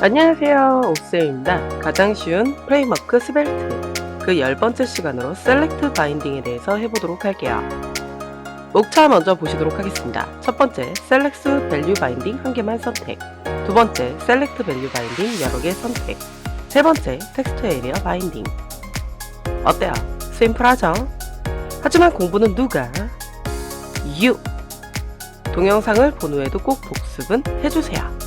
안녕하세요, 옥쌤입니다. 가장 쉬운 프레임워크 스벨트 그 10번째 시간으로 셀렉트 바인딩에 대해서 해보도록 할게요. 목차 먼저 보시도록 하겠습니다. 첫 번째, 셀렉트 밸류 바인딩 한 개만 선택. 두 번째, 셀렉트 밸류 바인딩 여러 개 선택. 세 번째, 텍스트 에리어 바인딩. 어때요? 심플하죠? 하지만 공부는 누가? You! 동영상을 본 후에도 꼭 복습은 해주세요.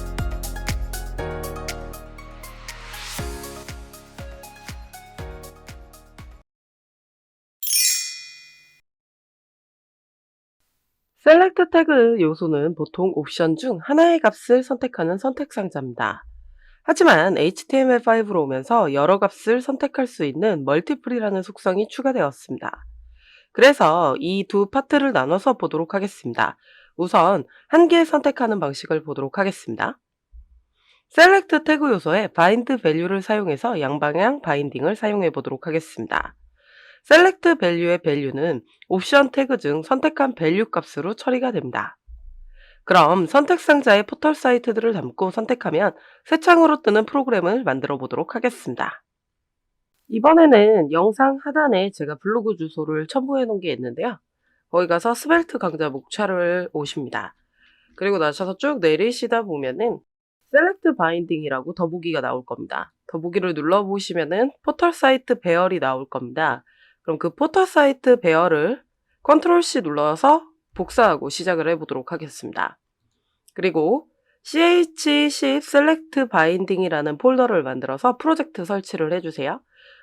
셀렉트 태그 요소는 보통 옵션 중 하나의 값을 선택하는 선택 상자입니다. 하지만 HTML5로 오면서 여러 값을 선택할 수 있는 멀티플이라는 속성이 추가되었습니다. 그래서 이 두 파트를 나눠서 보도록 하겠습니다. 우선 한 개 선택하는 방식을 보도록 하겠습니다. 셀렉트 태그 요소에 바인드 밸류를 사용해서 양방향 바인딩을 사용해 보도록 하겠습니다. 셀렉트 밸류의 밸류는 옵션 태그 중 선택한 밸류 값으로 처리가 됩니다. 그럼 선택 상자에 포털 사이트들을 담고 선택하면 새 창으로 뜨는 프로그램을 만들어 보도록 하겠습니다. 이번에는 영상 하단에 제가 블로그 주소를 첨부해 놓은 게 있는데요. 거기 가서 스벨트 강좌 목차를 오십니다. 그리고 나셔서 쭉 내리시다 보면은 셀렉트 바인딩이라고 더보기가 나올 겁니다. 더보기를 눌러보시면은 포털 사이트 배열이 나올 겁니다. 그럼 그 포털 사이트 배열을 컨트롤 C 눌러서 복사하고 시작을 해보도록 하겠습니다. 그리고 ch10 셀렉트 바인딩이라는 폴더를 만들어서 프로젝트 설치를 해주세요.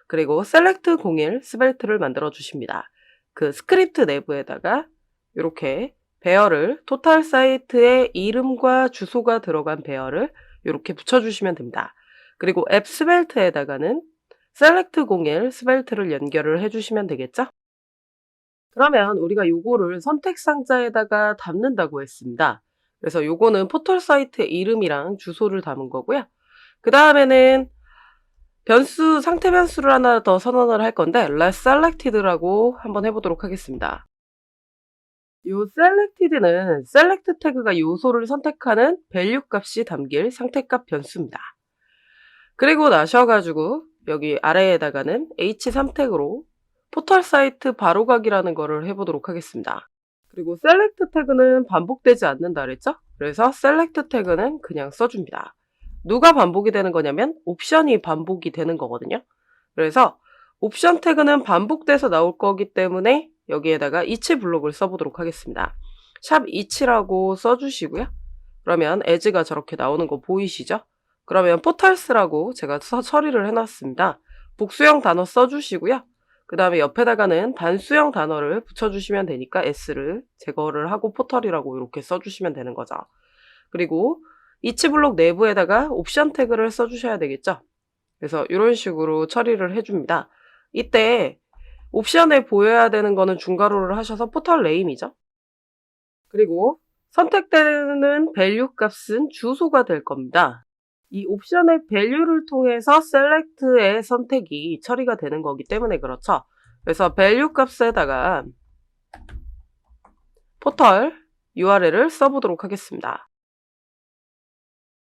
그리고 셀렉트 01 스벨트를 만들어 주십니다. 그 스크립트 내부에다가 이렇게 배열을 토탈 사이트의 이름과 주소가 들어간 배열을 이렇게 붙여주시면 됩니다. 그리고 앱 스벨트에다가는 셀렉트 01 스벨트를 연결을 해주시면 되겠죠? 그러면 우리가 요거를 선택 상자에다가 담는다고 했습니다. 그래서 요거는 포털 사이트의 이름이랑 주소를 담은 거고요. 그 다음에는 변수, 상태 변수를 하나 더 선언을 할 건데 let selected라고 한번 해보도록 하겠습니다. 요 selected는 select 태그가 요소를 선택하는 밸류 값이 담길 상태값 변수입니다. 그리고 나셔가지고 여기 아래에다가는 h3 태그로 포털 사이트 바로가기라는 거를 해보도록 하겠습니다. 그리고 select 태그는 반복되지 않는다 그랬죠? 그래서 select 태그는 그냥 써줍니다. 누가 반복이 되는 거냐면 옵션이 반복이 되는 거거든요. 그래서 옵션 태그는 반복돼서 나올 거기 때문에 여기에다가 each 블록을 써보도록 하겠습니다. 샵 each라고 써주시고요. 그러면 as가 저렇게 나오는 거 보이시죠? 그러면 포탈스라고 제가 처리를 해놨습니다. 복수형 단어 써주시고요. 그 다음에 옆에다가는 단수형 단어를 붙여주시면 되니까 s를 제거를 하고 포털이라고 이렇게 써주시면 되는 거죠. 그리고 each 블록 내부에다가 옵션 태그를 써주셔야 되겠죠. 그래서 이런 식으로 처리를 해줍니다. 이때 옵션에 보여야 되는 거는 중괄호를 하셔서 포털 네임이죠. 그리고 선택되는 밸류 값은 주소가 될 겁니다. 이 옵션의 밸류를 통해서 셀렉트의 선택이 처리가 되는 거기 때문에 그렇죠. 그래서 밸류 값에다가 포털 URL을 써보도록 하겠습니다.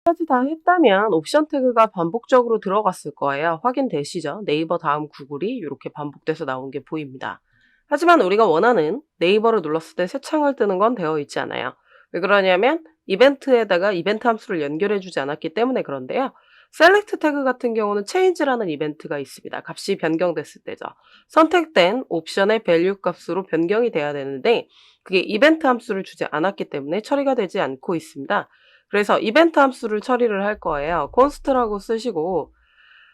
까지 다 했다면 옵션 태그가 반복적으로 들어갔을 거예요. 확인되시죠? 네이버 다음 구글이 이렇게 반복돼서 나온 게 보입니다. 하지만 우리가 원하는 네이버를 눌렀을 때 새 창을 뜨는 건 되어 있지 않아요. 왜 그러냐면 이벤트에다가 이벤트 함수를 연결해 주지 않았기 때문에 그런데요. 셀렉트 태그 같은 경우는 change라는 이벤트가 있습니다. 값이 변경됐을 때죠. 선택된 옵션의 밸류 값으로 변경이 돼야 되는데 그게 이벤트 함수를 주지 않았기 때문에 처리가 되지 않고 있습니다. 그래서 이벤트 함수를 처리를 할 거예요. const라고 쓰시고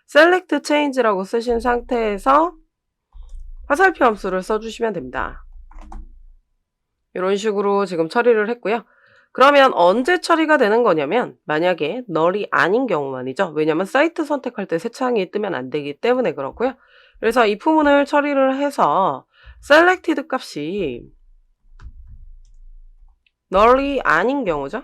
select change라고 쓰신 상태에서 화살표 함수를 써주시면 됩니다. 이런 식으로 지금 처리를 했고요. 그러면 언제 처리가 되는 거냐면 만약에 null이 아닌 경우만이죠. 왜냐면 사이트 선택할 때 새 창이 뜨면 안 되기 때문에 그렇고요. 그래서 이 부분을 처리를 해서 selected 값이 null이 아닌 경우죠.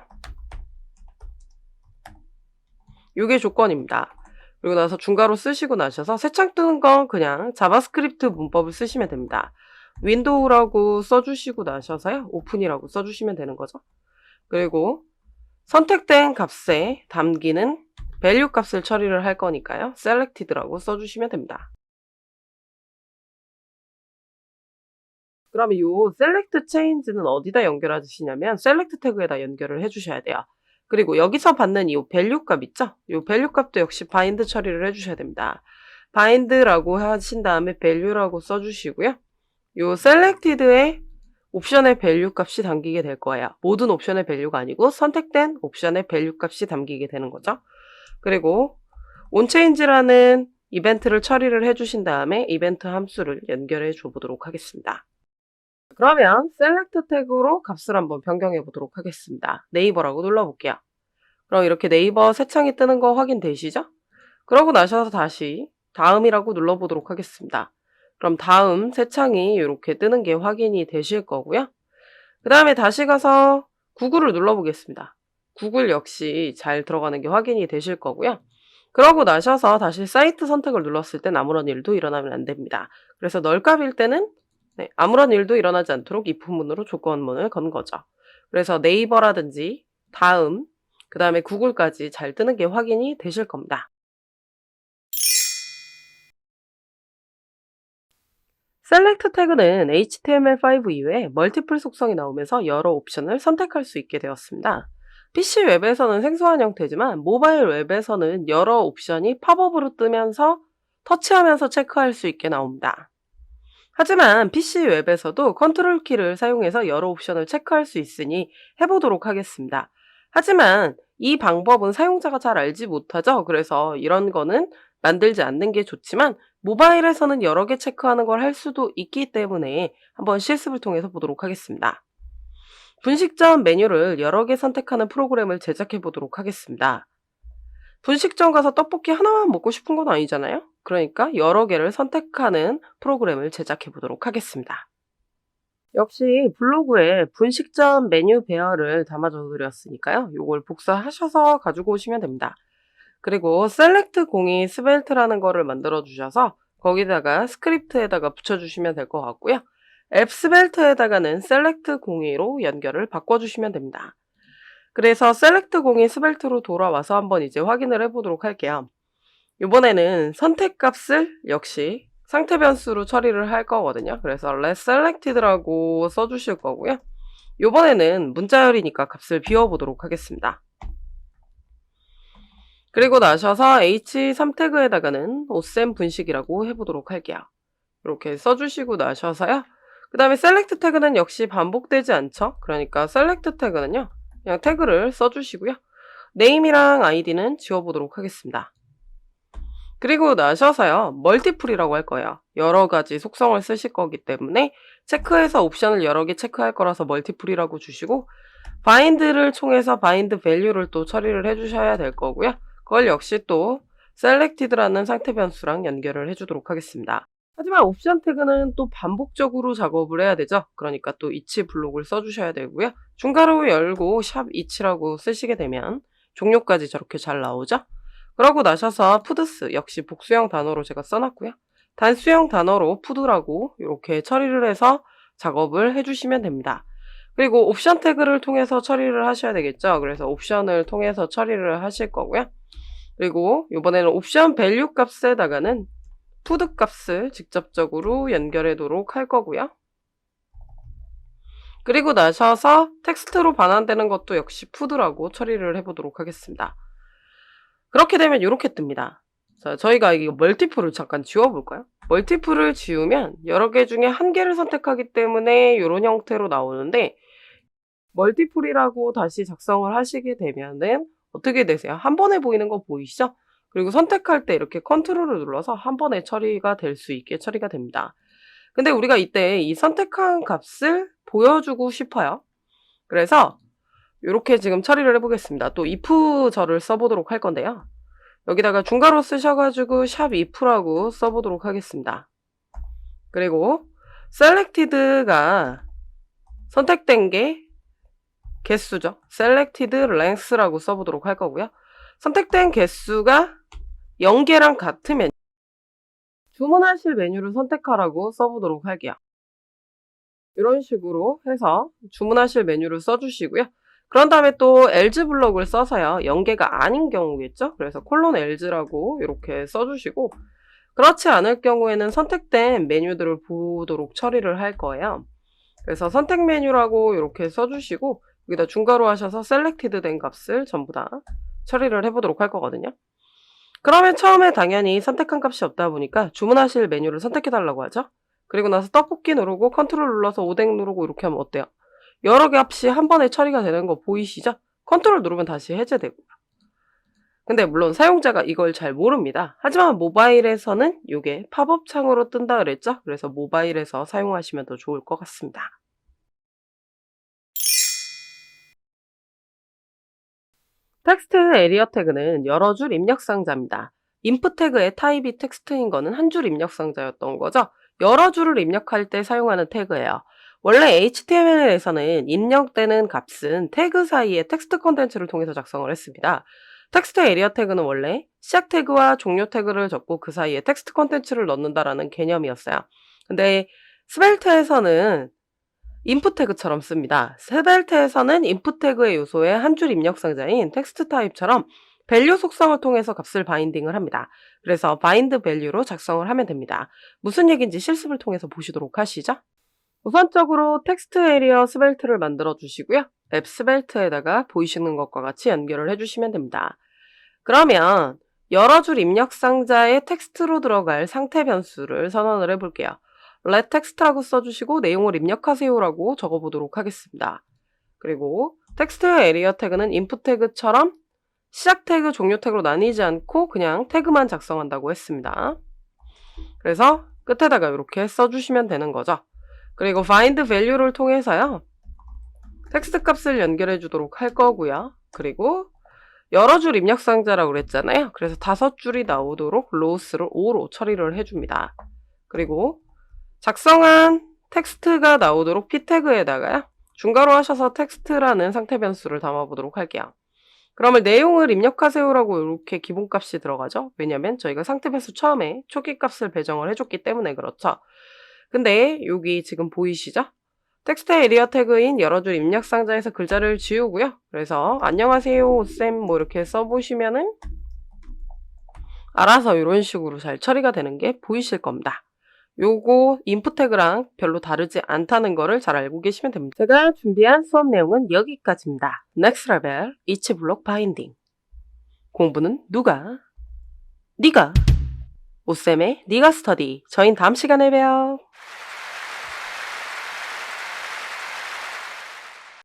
이게 조건입니다. 그리고 나서 중괄호 쓰시고 나셔서 새 창 뜨는 건 그냥 자바스크립트 문법을 쓰시면 됩니다. 윈도우라고 써주시고 나셔서요. 오픈이라고 써주시면 되는 거죠. 그리고 선택된 값에 담기는 value 값을 처리를 할 거니까요. selected라고 써주시면 됩니다. 그러면 이 select change는 어디다 연결하시냐면 select 태그에다 연결을 해주셔야 돼요. 그리고 여기서 받는 이 value 값 있죠? 이 value 값도 역시 bind 처리를 해주셔야 됩니다. bind라고 하신 다음에 value라고 써주시고요. 이 selected에 옵션의 value 값이 담기게 될 거예요. 모든 옵션의 value가 아니고 선택된 옵션의 value 값이 담기게 되는 거죠. 그리고 onChange라는 이벤트를 처리를 해주신 다음에 이벤트 함수를 연결해 줘 보도록 하겠습니다. 그러면 select 태그로 값을 한번 변경해 보도록 하겠습니다. 네이버라고 눌러볼게요. 그럼 이렇게 네이버 새 창이 뜨는 거 확인되시죠? 그러고 나셔서 다시 다음이라고 눌러보도록 하겠습니다. 그럼 다음 새 창이 이렇게 뜨는 게 확인이 되실 거고요. 그 다음에 다시 가서 구글을 눌러보겠습니다. 구글 역시 잘 들어가는 게 확인이 되실 거고요. 그러고 나셔서 다시 사이트 선택을 눌렀을 땐 아무런 일도 일어나면 안 됩니다. 그래서 널값일 때는 아무런 일도 일어나지 않도록 if문으로 조건문을 건 거죠. 그래서 네이버라든지 다음, 그 다음에 구글까지 잘 뜨는 게 확인이 되실 겁니다. select 태그는 HTML5 이외에 멀티플 속성이 나오면서 여러 옵션을 선택할 수 있게 되었습니다. PC 웹에서는 생소한 형태지만 모바일 웹에서는 여러 옵션이 팝업으로 뜨면서 터치하면서 체크할 수 있게 나옵니다. 하지만 PC 웹에서도 컨트롤 키를 사용해서 여러 옵션을 체크할 수 있으니 해보도록 하겠습니다. 하지만 이 방법은 사용자가 잘 알지 못하죠. 그래서 이런 거는 만들지 않는 게 좋지만 모바일에서는 여러 개 체크하는 걸 할 수도 있기 때문에 한번 실습을 통해서 보도록 하겠습니다. 분식점 메뉴를 여러 개 선택하는 프로그램을 제작해 보도록 하겠습니다. 분식점 가서 떡볶이 하나만 먹고 싶은 건 아니잖아요? 그러니까 여러 개를 선택하는 프로그램을 제작해 보도록 하겠습니다. 역시 블로그에 분식점 메뉴 배열을 담아줘 드렸으니까요. 이걸 복사하셔서 가지고 오시면 됩니다. 그리고 select 02 스벨트라는 거를 만들어 주셔서 거기다가 스크립트에다가 붙여주시면 될 것 같고요. 앱 스벨트에다가는 select 02로 연결을 바꿔주시면 됩니다. 그래서 select 02 스벨트로 돌아와서 한번 이제 확인을 해보도록 할게요. 이번에는 선택 값을 역시 상태 변수로 처리를 할 거거든요. 그래서 let selected라고 써주실 거고요. 이번에는 문자열이니까 값을 비워보도록 하겠습니다. 그리고 나셔서 h3 태그에다가는 오셈 분식이라고 해보도록 할게요. 이렇게 써주시고 나셔서요. 그 다음에 select 태그는 역시 반복되지 않죠. 그러니까 select 태그는요. 그냥 태그를 써주시고요. name이랑 id는 지워보도록 하겠습니다. 그리고 나셔서요. 멀티플이라고 할 거예요. 여러 가지 속성을 쓰실 거기 때문에 체크해서 옵션을 여러 개 체크할 거라서 멀티플이라고 주시고 bind를 통해서 bind value를 또 처리를 해주셔야 될 거고요. 그걸 역시 또 selected라는 상태 변수랑 연결을 해주도록 하겠습니다. 하지만 옵션 태그는 또 반복적으로 작업을 해야 되죠. 그러니까 또 each 블록을 써주셔야 되고요. 중괄호 열고 샵 each라고 쓰시게 되면 종료까지 저렇게 잘 나오죠. 그러고 나셔서 푸드스 역시 복수형 단어로 제가 써놨고요. 단수형 단어로 푸드라고 이렇게 처리를 해서 작업을 해주시면 됩니다. 그리고 옵션 태그를 통해서 처리를 하셔야 되겠죠. 그래서 옵션을 통해서 처리를 하실 거고요. 그리고 이번에는 옵션 밸류 값에다가는 푸드 값을 직접적으로 연결하도록 할 거고요. 그리고 나셔서 텍스트로 반환되는 것도 역시 푸드라고 처리를 해보도록 하겠습니다. 그렇게 되면 이렇게 뜹니다. 자, 저희가 이 멀티플을 잠깐 지워볼까요? 멀티플을 지우면 여러 개 중에 한 개를 선택하기 때문에 이런 형태로 나오는데 멀티플이라고 다시 작성을 하시게 되면은 어떻게 되세요? 한 번에 보이는 거 보이시죠? 그리고 선택할 때 이렇게 컨트롤을 눌러서 한 번에 처리가 될 수 있게 처리가 됩니다. 근데 우리가 이때 이 선택한 값을 보여주고 싶어요. 그래서 이렇게 지금 처리를 해보겠습니다. 또 if 절을 써보도록 할 건데요. 여기다가 중괄호 쓰셔가지고 샵 if라고 써보도록 하겠습니다. 그리고 selected가 선택된 게 개수죠. selected length라고 써보도록 할 거고요. 선택된 개수가 0개랑 같으면 주문하실 메뉴를 선택하라고 써보도록 할게요. 이런 식으로 해서 주문하실 메뉴를 써주시고요. 그런 다음에 또 else 블럭을 써서요. 연계가 아닌 경우겠죠? 그래서 콜론 else라고 이렇게 써주시고, 그렇지 않을 경우에는 선택된 메뉴들을 보도록 처리를 할 거예요. 그래서 선택 메뉴라고 이렇게 써주시고, 여기다 중괄호 하셔서 selected 된 값을 전부 다 처리를 해보도록 할 거거든요. 그러면 처음에 당연히 선택한 값이 없다 보니까 주문하실 메뉴를 선택해달라고 하죠. 그리고 나서 떡볶이 누르고 컨트롤 눌러서 오뎅 누르고 이렇게 하면 어때요? 여러 값이 한 번에 처리가 되는 거 보이시죠? 컨트롤 누르면 다시 해제되고요. 근데 물론 사용자가 이걸 잘 모릅니다. 하지만 모바일에서는 이게 팝업 창으로 뜬다 그랬죠? 그래서 모바일에서 사용하시면 더 좋을 것 같습니다. 텍스트 에리어 태그는 여러 줄 입력 상자입니다. 인풋 태그의 타입이 텍스트인 거는 한 줄 입력 상자였던 거죠. 여러 줄을 입력할 때 사용하는 태그예요. 원래 HTML에서는 입력되는 값은 태그 사이에 텍스트 컨텐츠를 통해서 작성을 했습니다. 텍스트 에리어 태그는 원래 시작 태그와 종료 태그를 적고 그 사이에 텍스트 컨텐츠를 넣는다라는 개념이었어요. 근데 스벨트에서는 인풋 태그처럼 씁니다. 스벨트에서는 인풋 태그의 요소의 한 줄 입력 상자인 텍스트 타입처럼 밸류 속성을 통해서 값을 바인딩을 합니다. 그래서 바인드 밸류로 작성을 하면 됩니다. 무슨 얘기인지 실습을 통해서 보시도록 하시죠. 우선적으로 텍스트 에리어 스벨트를 만들어 주시고요. 앱 스벨트에다가 보이시는 것과 같이 연결을 해주시면 됩니다. 그러면 여러 줄 입력 상자에 텍스트로 들어갈 상태 변수를 선언을 해볼게요. let text라고 써주시고 내용을 입력하세요라고 적어보도록 하겠습니다. 그리고 텍스트 에리어 태그는 인풋 태그처럼 시작 태그, 종료 태그로 나뉘지 않고 그냥 태그만 작성한다고 했습니다. 그래서 끝에다가 이렇게 써주시면 되는 거죠. 그리고 find value를 통해서요. 텍스트 값을 연결해 주도록 할 거고요. 그리고 여러 줄 입력 상자라고 그랬잖아요. 그래서 5줄이 나오도록 lows를 5로 처리를 해줍니다. 그리고 작성한 텍스트가 나오도록 p 태그에다가요. 중괄호 하셔서 텍스트라는 상태 변수를 담아보도록 할게요. 그러면 내용을 입력하세요라고 이렇게 기본값이 들어가죠. 왜냐면 저희가 상태 변수 처음에 초기 값을 배정을 해줬기 때문에 그렇죠. 근데 여기 지금 보이시죠? 텍스트 에리어 태그인 여러 줄 입력 상자에서 글자를 지우고요. 그래서 안녕하세요 쌤 뭐 이렇게 써보시면은 알아서 이런 식으로 잘 처리가 되는 게 보이실 겁니다. 요거 인풋 태그랑 별로 다르지 않다는 거를 잘 알고 계시면 됩니다. 제가 준비한 수업 내용은 여기까지입니다. Next Level Each Block Binding. 공부는 누가? 네가. 오쌤의 네가 스터디. 저희는 다음 시간에 봬요.